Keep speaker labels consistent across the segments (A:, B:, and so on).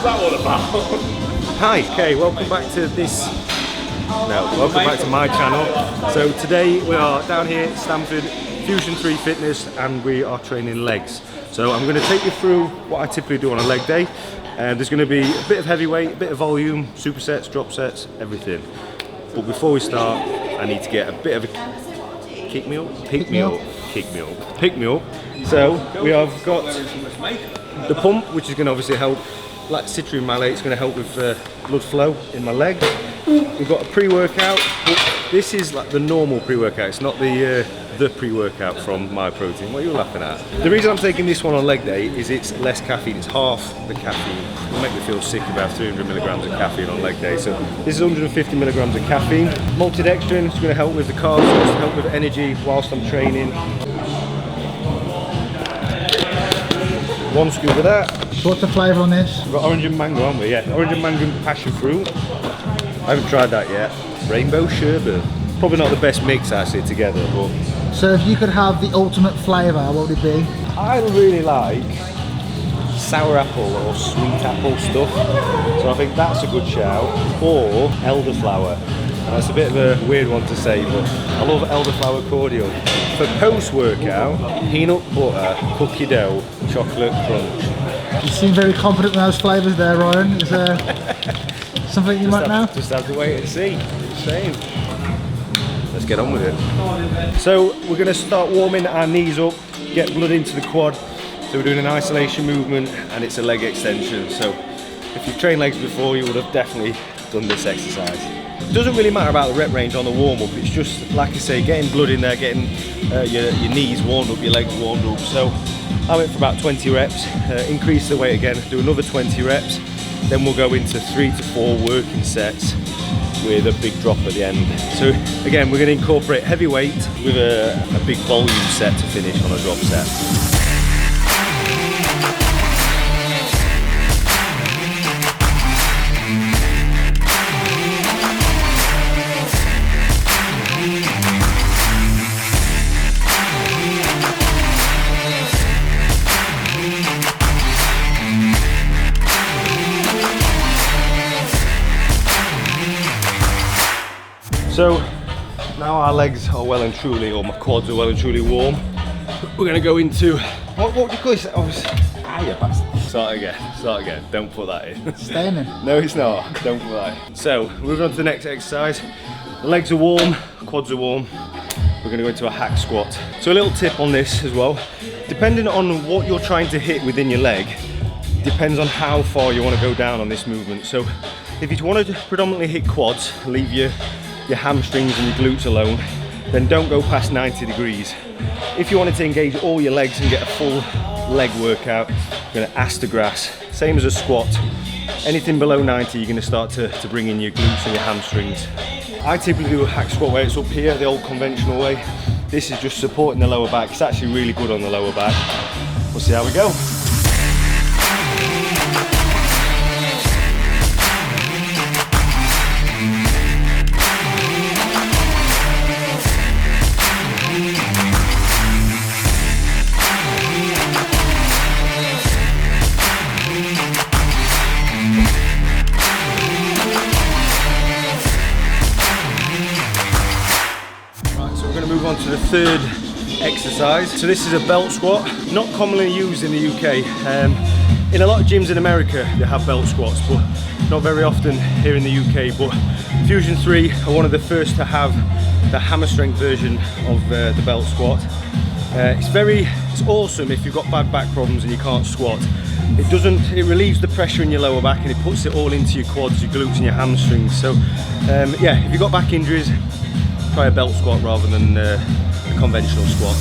A: that all about?
B: Hi, okay, welcome back to welcome back to my channel. So today we are down here at Stamford, Fusion 3 Fitness, and we are training legs. So I'm going to take you through what I typically do on a leg day. There's going to be a bit of heavyweight, a bit of volume, supersets, drop sets, everything. But before we start, I need to get a bit of a pick me up. So we have got the pump, which is going to obviously help, like citrine malate, it's going to help with blood flow in my legs. We've got a pre-workout, but this is like the normal pre-workout, it's not the pre-workout from My Protein. What are you laughing at? The reason I'm taking this one on leg day is it's less caffeine, it's half the caffeine. It'll make me feel sick about 300 milligrams of caffeine on leg day. So this is 150 milligrams of caffeine. Multidextrin is going to help with the carbs, it's going to help with energy whilst I'm training. One scoop of that.
C: So what's the flavour on this?
B: We've got orange and mango, haven't we? Yeah, orange and mango and passion fruit. I haven't tried that yet. Rainbow sherbet. Probably not the best mix actually together, but...
C: So if you could have the ultimate flavour, what would it be?
B: I really like sour apple or sweet apple stuff. So I think that's a good shout. Or elderflower. That's a bit of a weird one to say, but I love elderflower cordial. For post-workout, peanut butter, cookie dough, chocolate crunch.
C: You seem very confident with those flavours there, Ryan. Is there something you might know?
B: Just have to wait and see. Same. Let's get on with it. So we're going to start warming our knees up, get blood into the quad. So we're doing an isolation movement and it's a leg extension. So if you've trained legs before, you would have definitely done this exercise. It doesn't really matter about the rep range on the warm-up, it's just, like I say, getting blood in there, getting your knees warmed up, your legs warmed up. So I went for about 20 reps, increase the weight again, do another 20 reps, then we'll go into 3 to 4 working sets with a big drop at the end. So again, we're going to incorporate heavy weight with a big volume set to finish on a drop set. So now our legs are well and truly, or my quads are well and truly warm, we're going to go into, what would you call this? Oh, you bastard. Start again, don't put that in.
C: Staying in.
B: No, it's not, don't put that in. So, moving on to the next exercise. The legs are warm, quads are warm. We're going to go into a hack squat. So a little tip on this as well, depending on what you're trying to hit within your leg, depends on how far you want to go down on this movement. So if you want to predominantly hit quads, leave your hamstrings and your glutes alone, then don't go past 90 degrees. If you wanted to engage all your legs and get a full leg workout, you're going to ass to grass, same as a squat. Anything below 90, you're going to start to bring in your glutes and your hamstrings. I typically do a hack squat where it's up here, the old conventional way. This is just supporting the lower back. It's actually really good on the lower back. We'll see how we go. Move on to the third exercise. So this is a belt squat, not commonly used in the UK. In a lot of gyms in America they have belt squats, but not very often here in the UK. But Fusion 3 are one of the first to have the hammer strength version of the belt squat. It's awesome if you've got bad back problems and you can't squat. It relieves the pressure in your lower back and it puts it all into your quads, your glutes and your hamstrings. So yeah, if you've got back injuries, try a belt squat rather than a conventional squat.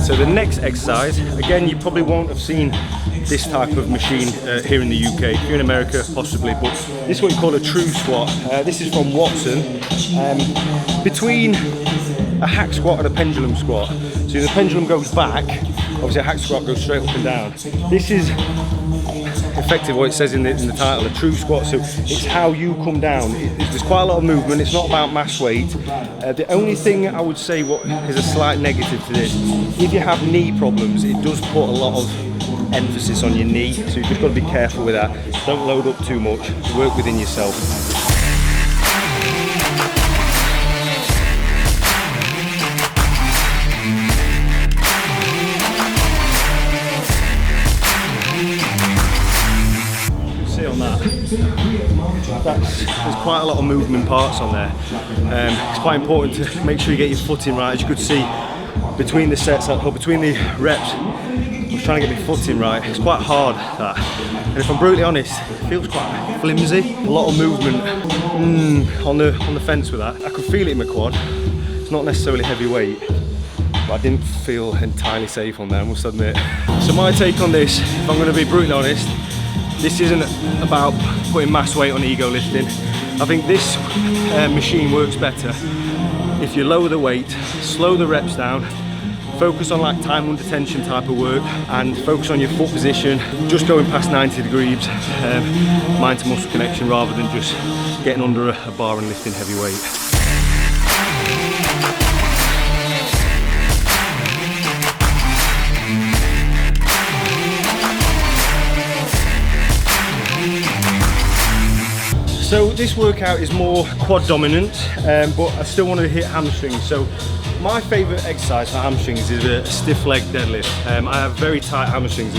B: So the next exercise, again, you probably won't have seen this type of machine here in the UK. If you're in America, possibly, but this is what you call a true squat. This is from Watson. Between a hack squat and a pendulum squat. So the pendulum goes back, obviously a hack squat goes straight up and down. This is effectively what it says in the title, a true squat. So it's how you come down. There's quite a lot of movement. It's not about mass weight. The only thing I would say what is a slight negative to this, if you have knee problems, it does put a lot of emphasis on your knee. So you've just got to be careful with that. Don't load up too much. Work within yourself. There's quite a lot of movement parts on there. It's quite important to make sure you get your footing right. As you could see, between the sets, or between the reps, I was trying to get my footing right. It's quite hard, that. And if I'm brutally honest, it feels quite flimsy. A lot of movement on the fence with that. I could feel it in my quad. It's not necessarily heavy weight, but I didn't feel entirely safe on there, I must admit. So my take on this, if I'm going to be brutally honest, this isn't about putting mass weight on ego lifting. I think this machine works better if you lower the weight, slow the reps down, focus on like time under tension type of work, and focus on your foot position, just going past 90 degrees, mind to muscle connection, rather than just getting under a bar and lifting heavy weight. So this workout is more quad dominant, but I still want to hit hamstrings. So my favourite exercise for hamstrings is a stiff leg deadlift. I have very tight hamstrings.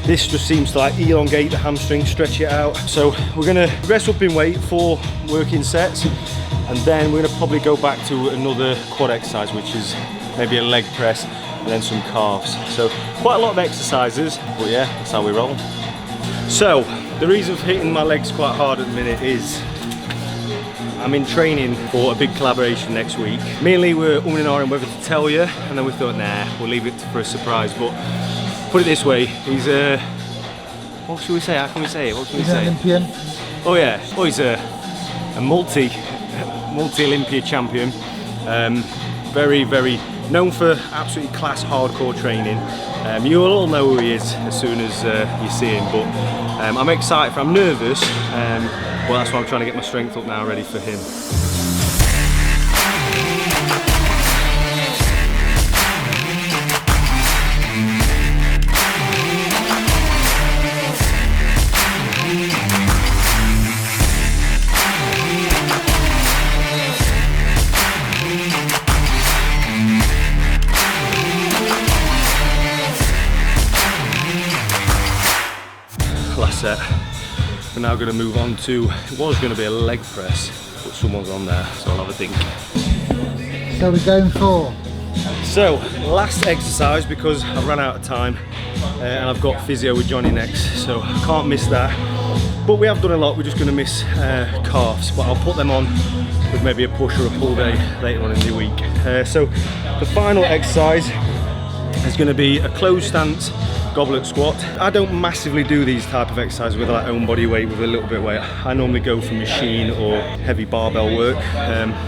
B: This just seems to like elongate the hamstring, stretch it out. So we're going to progress up in weight, 4 working sets, and then we're going to probably go back to another quad exercise, which is maybe a leg press and then some calves. So quite a lot of exercises, but yeah, that's how we roll. So the reason for hitting my legs quite hard at the minute is I'm in training for a big collaboration next week. Me and Lee were umming and ahhing whether to tell you, and then we thought, nah, we'll leave it for a surprise. But put it this way, he's a, what should we say? How can we say it? What can we say?
C: He's an Olympian.
B: Oh yeah, oh, he's a multi-Olympia champion. Very, very known for absolutely class hardcore training. You will all know who he is as soon as you see him, but I'm excited, I'm nervous, but that's why I'm trying to get my strength up now, ready for him. Last set. We're now going to move on to, it was going to be a leg press, but someone's on there, so I'll have a think.
C: So we're going for?
B: So, last exercise, because I've run out of time, and I've got physio with Johnny next, so I can't miss that. But we have done a lot, we're just going to miss calves, but I'll put them on with maybe a push or a pull day later on in the week. So, the final exercise is going to be a closed stance goblet squat. I don't massively do these type of exercises with like own body weight with a little bit of weight. I normally go for machine or heavy barbell work,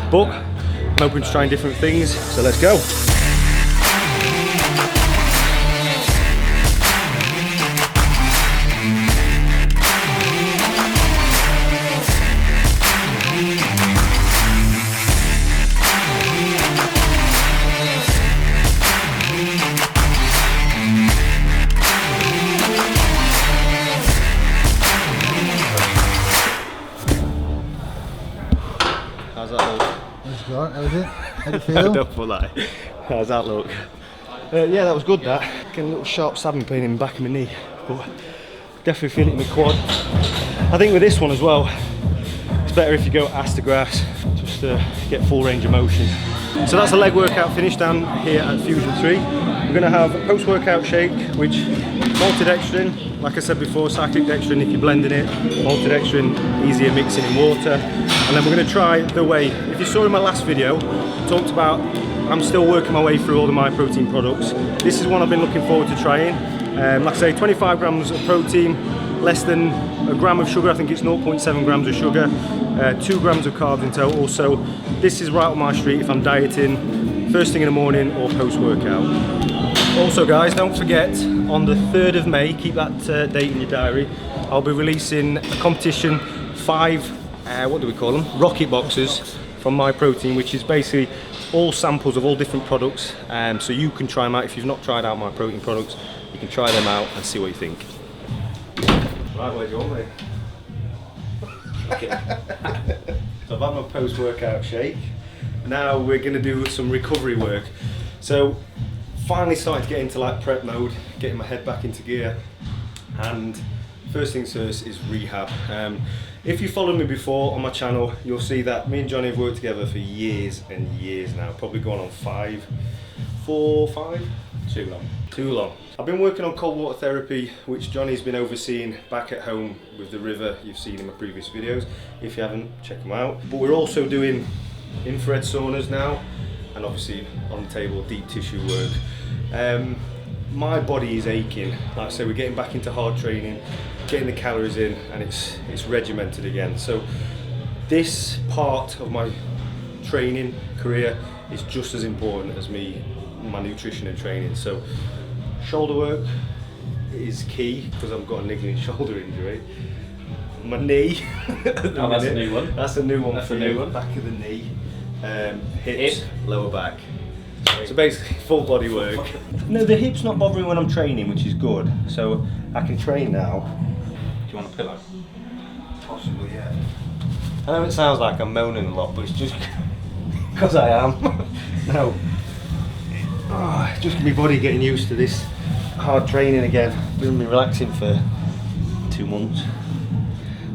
B: but I'm open to trying different things, so let's go. How's that look?
C: That's right, how was it? How did it feel?
B: Don't put that in. How's that look? Yeah, that was good, that. Getting a little sharp stabbing pain in the back of my knee, but definitely feel it in my quad. I think with this one as well, it's better if you go ass to grass, just to get full range of motion. So that's a leg workout finished down here at Fusion 3. We're going to have a post-workout shake, which maltodextrin, like I said before, cyclic dextrin if you're blending it, maltodextrin easier mixing in water. And then we're going to try the whey. If you saw in my last video, I talked about I'm still working my way through all of my protein products. This is one I've been looking forward to trying. Like I say, 25 grams of protein, less than a gram of sugar. I think it's 0.7 grams of sugar, 2 grams of carbs in total. So this is right up my street if I'm dieting, first thing in the morning or post-workout. Also guys, don't forget, on the 3rd of May, keep that date in your diary, I'll be releasing a competition, 5, what do we call them? Rocket boxes from My Protein, which is basically all samples of all different products. So you can try them out. If you've not tried out My Protein products, you can try them out and see what you think. Right, where do you want me? Okay. So I've had my post-workout shake. Now we're going to do some recovery work. So finally starting to get into like prep mode, getting my head back into gear. And first things first is rehab. If you followed me before on my channel, you'll see that me and Johnny have worked together for years and years now, probably going on 5. Too long. I've been working on cold water therapy, which Johnny's been overseeing back at home with the river. You've seen in my previous videos. If you haven't, check them out. But we're also doing infrared saunas now, and obviously on the table deep tissue work. My body is aching. Like I say, we're getting back into hard training, getting the calories in, and it's regimented again. So this part of my training career is just as important as my nutrition and training. So shoulder work is key because I've got a niggling shoulder injury. My knee.
A: That's a new one.
B: That's a new one.
A: That's
B: for
A: a new
B: you.
A: one.
B: Back of the knee, hips, lower back. So basically full body work. No, the hip's not bothering when I'm training, which is good. So I can train now.
A: Do you want a pillow?
B: Possibly, yeah. I know it sounds like I'm moaning a lot, but it's just because I am. No. Oh, it's just my body getting used to this hard training again. Been relaxing for 2 months.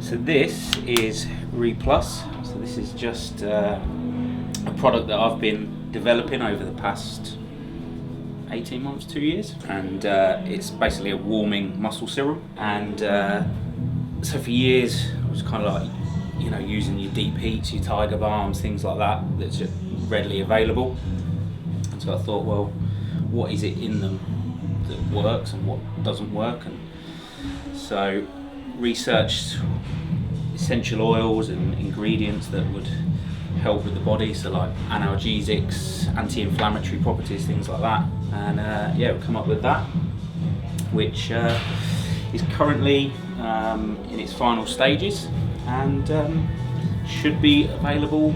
A: So this is Replus. So this is just a product that I've been developing over the past 18 months, 2 years, and it's basically a warming muscle serum. And so for years I was kind of like, you know, using your deep heats, your tiger balms, things like that, that's just readily available. And so I thought, well, what is it in them that works and what doesn't work? And so researched essential oils and ingredients that would help with the body, so like analgesics, anti-inflammatory properties, things like that. And yeah, we've come up with that, which is currently in its final stages and should be available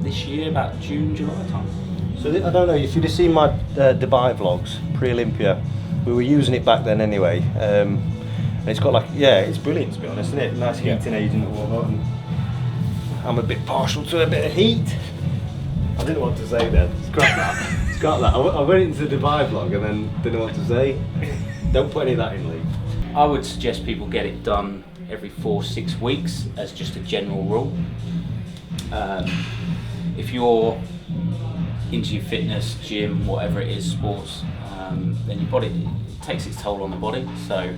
A: this year, about June, July time.
B: So I don't know if you'd have seen my Dubai vlogs pre-Olympia. We were using it back then anyway. And it's got like, yeah, it's brilliant to be honest, isn't it? Nice heating agent and whatnot. And I'm a bit partial to a bit of heat. I didn't know what to say then. Scrap that. Scrap that. I went into the Dubai vlog and then didn't know what to say. Don't put any of that in, Lee.
A: I would suggest people get it done every 4-6 weeks as just a general rule. If you're into your fitness, gym, whatever it is, sports, then your body, it takes its toll on the body. So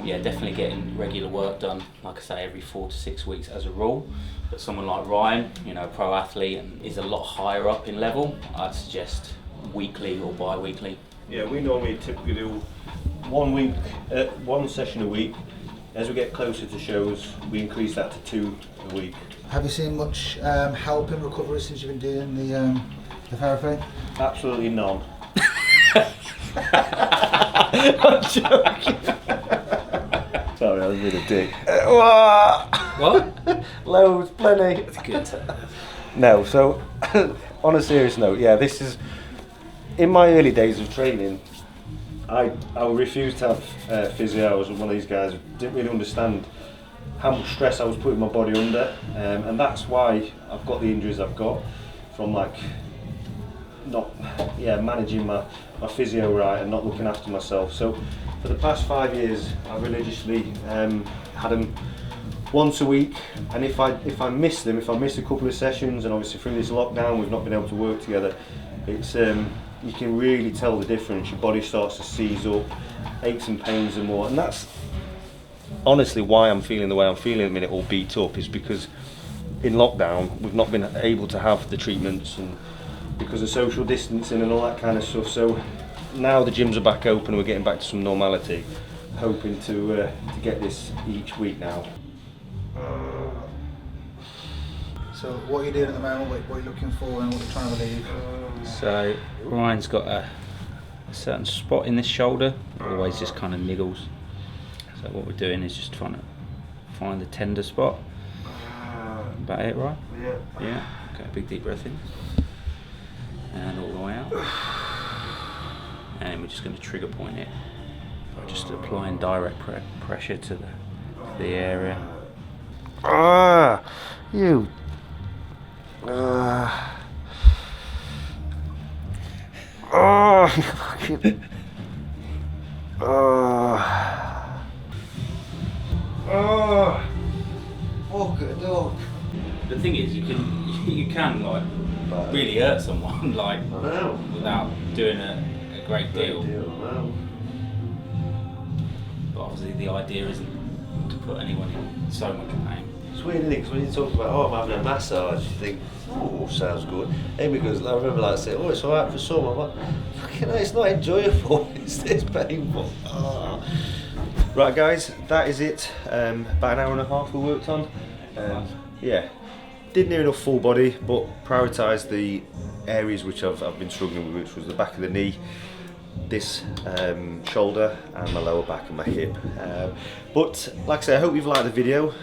A: yeah, definitely getting regular work done, like I say, every 4 to 6 weeks as a rule. But someone like Ryan, you know, pro athlete, and is a lot higher up in level, I'd suggest weekly or bi-weekly.
B: Yeah, we normally typically do 1 week, 1 session a week. As we get closer to shows, we increase that to 2 a week.
C: Have you seen much help in recovery since you've been doing the therapy?
B: Absolutely none. I'm joking. Sorry, I was being a dick.
A: What?
B: Loads, plenty.
A: That's good.
B: No, so on a serious note, yeah, this is, in my early days of training, I refused to have physio. I was one of these guys who didn't really understand how much stress I was putting my body under, and that's why I've got the injuries I've got from like not managing my physio right and not looking after myself. So for the past 5 years I religiously had them once a week, and if I miss them, if I miss a couple of sessions, and obviously through this lockdown we've not been able to work together, it's you can really tell the difference. Your body starts to seize up, aches and pains and more, and that's honestly why I'm feeling the way I'm feeling at the minute, all beat up, is because in lockdown we've not been able to have the treatments, and because of social distancing and all that kind of stuff. So now the gyms are back open and we're getting back to some normality, hoping to get this each week now.
C: So what are you doing at the moment, what are you looking for and what are you trying to relieve?
A: So Ryan's got a certain spot in this shoulder, always just kind of niggles. So So what we're doing is just trying to find the tender spot. About it, right?
B: Yeah.
A: Yeah. Okay, big deep breath in. And all the way out. And we're just going to trigger point it by just applying direct pressure to the area.
B: You. Fucking. Fuck it, dog.
A: The thing is, you can like really hurt someone like without doing a great deal. But obviously the idea isn't to put anyone in so much pain.
D: It's weird, isn't it? 'Cause when you talk about, oh, I'm having a massage, you think, oh, sounds good. Amy goes, I remember like saying, oh, it's alright for some. I'm like, fucking hell, it's not enjoyable, it's painful. Oh.
B: Right, guys, that is it. About an hour and a half we worked on. Yeah, did near enough full body, but prioritised the areas which I've been struggling with, which was the back of the knee, this shoulder, and my lower back and my hip. But like I say, I hope you've liked the video.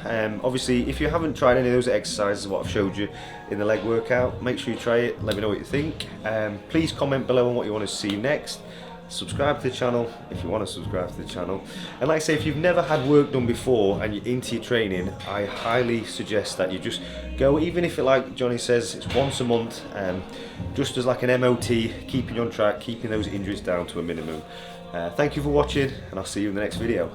B: Obviously, if you haven't tried any of those exercises what I've showed you in the leg workout, make sure you try it. Let me know what you think. Please comment below on what you want to see next. Subscribe to the channel if you want to subscribe to the channel. And like I say, if you've never had work done before and you're into your training, I highly suggest that you just go, even if it, like Johnny says, it's once a month, just as like an MOT, keeping you on track, keeping those injuries down to a minimum. Thank you for watching, and I'll see you in the next video.